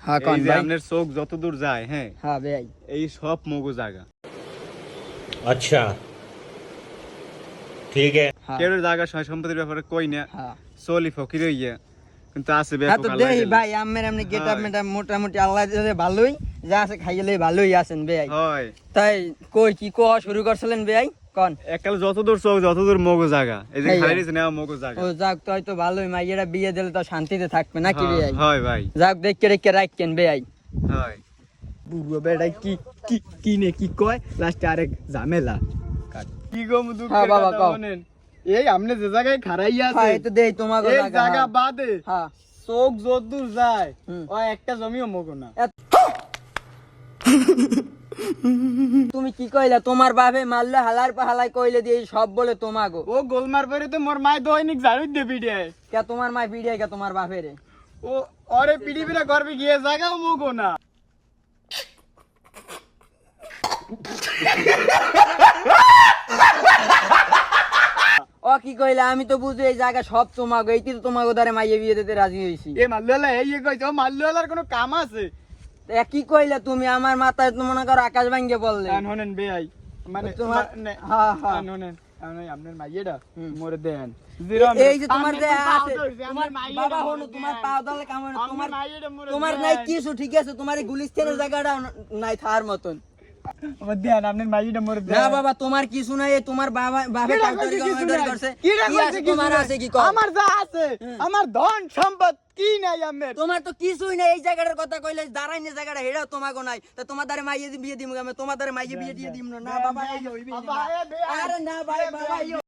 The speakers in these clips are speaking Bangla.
হ্যাঁ কোন এই যে ভাই আপনার চোখ যত দূর যায় হ্যাঁ হ্যাঁ ভাই এই সব মগু জায়গা अच्छा ठीक है হ্যাঁ কেউ জায়গা সয় সম্পত্তির ব্যাপারে কই না হ্যাঁ চলি ফকির হইয়া কিন্তু আছে হ্যাঁ তো ব্যাপক দেই ভাই আমের এমনি গেটআপ মেটা মোটামুটি আল্লাহ দিলে ভালোই যা আছে খাইলে ভালোই আছেন ভাই হয় তাই কই কি কোয়া শুরু করছিলেন ভাই কোন একাল যত দূর চোখ যত দূর মগু জায়গা এই যে এই যে। খাইরিস নেওয়া মগু জায়গা ও যাক তো হয়তো ভালোই মাইয়েরা বিয়ে দিলে তো শান্তিতে থাকবে নাকি ভাই হয় ভাই যাক দেখে রেখে রাখছেন ভাই হয় বুড়ো বেড়াই কি কি কি নে কি কয় লাস্টে আরেক ঝামেলা কি গো মুদু হ্যাঁ বাবা, কও। এই আমনে যে জায়গায় খারাইয়া হ্যাঁ আছে এই তো দেই তোমাকে এই জায়গা জায়গা বাদে হ্যাঁ চোখ যত দূর যায় হুম। ও একটা জমিও মগু না তুমি কি কইলা তোমার বাপে মারলে হালার পা হালাই কইলে দিয়ে সব বলে তোমাগো ও গোলমার পরে তো মোর মাই দৈনিক ঝাড়ু দিয়ে পিড়ে কে তোমার মা ভিডিও কে তোমার বাপের ও অরে পিড়ি পিড়া করবে গিয়ে জায়গাও মগু না ও কি কইলা আমি তো বুঝি এই জায়গা সব তোমাগো এইটি তো তোমাগো দ্বারে মাইয়ে বিয়ে দিতে রাজি হইছি এ মাল্লুয়ালা এই কইছো মাল্লুয়ালার কোনো কাম আছে তা কি কইলা তুমি আমার মাথায় তো মনে করো আকাশ ভাঙ্গে বললে কান হনেন বেআই মানে তোমার মানে হ্যাঁ হ্যাঁ কান হনেন আমি আপনার মাইয়েটা হুম। মোরে দেন এই যে তোমার যে আছে তোমার বাবা হলো তোমার পা দলে কাম হয় না, তোমার তোমার নাই কিছু ঠিক আছে তোমার এই গুলিস্তানের জায়গাটা নাই থার মতন আমার দেন আপনার মাইয়েটা মোরে দেন না বাবা তোমার কিছু নাই এই তোমার বাবা বাপে টাউটারি করছে কি আছে তোমার আছে কি কও আমার যা আছে আমার ধন সম্পদ কি নাই আমার তোমার তো কিছুই নাই এই জায়গাটার কথা কইলে দাঁড়াই না জায়গাটা হেড়াও তোমাকে নাই তা তোমার দ্বারে মাইয়ে বিয়ে দিমু আমি তোমার দ্বারে মাইয়ে বিয়ে দিয়ে দিম না বাবা এই হইবি না আরে না ভাই বাবা ইয়ো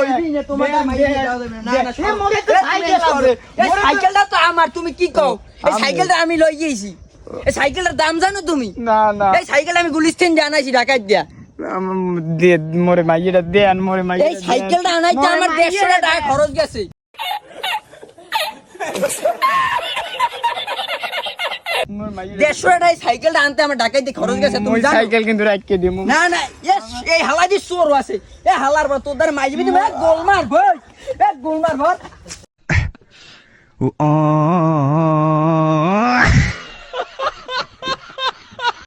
হইবি না তোমার দ্বারে মাইয়ে বিয়ে দাও দেবে না না এ মোরে তো সাইকেল আছে এই সাইকেলটা তো আমার তুমি কি কও এই সাইকেলটা আমি লই গেছি এই সাইকেলটার দাম জানো তুমি না না এই সাইকেল আমি গুলিস্তান জানাইছি ঢাকায় দিয়া দে মোরে মাইয়েটা দেন মোরে এই মাইয়েটা সাইকেলটা আনাইতে আমার 150 টাকা খরচ গেছে মোর মাইয়েটা 150 টাকা এই সাইকেলটা আনতে আমার ঢাকায় দিয়ে খরচ গেছে তুমি মই জানো সাইকেল কিন্তু রাখকে দিমু না না এই হালাদি চোর আছে এই হালার পর তোর দ্বারা মাইজবি তুমি এক গোলমার ভাই এক গোলমার ভর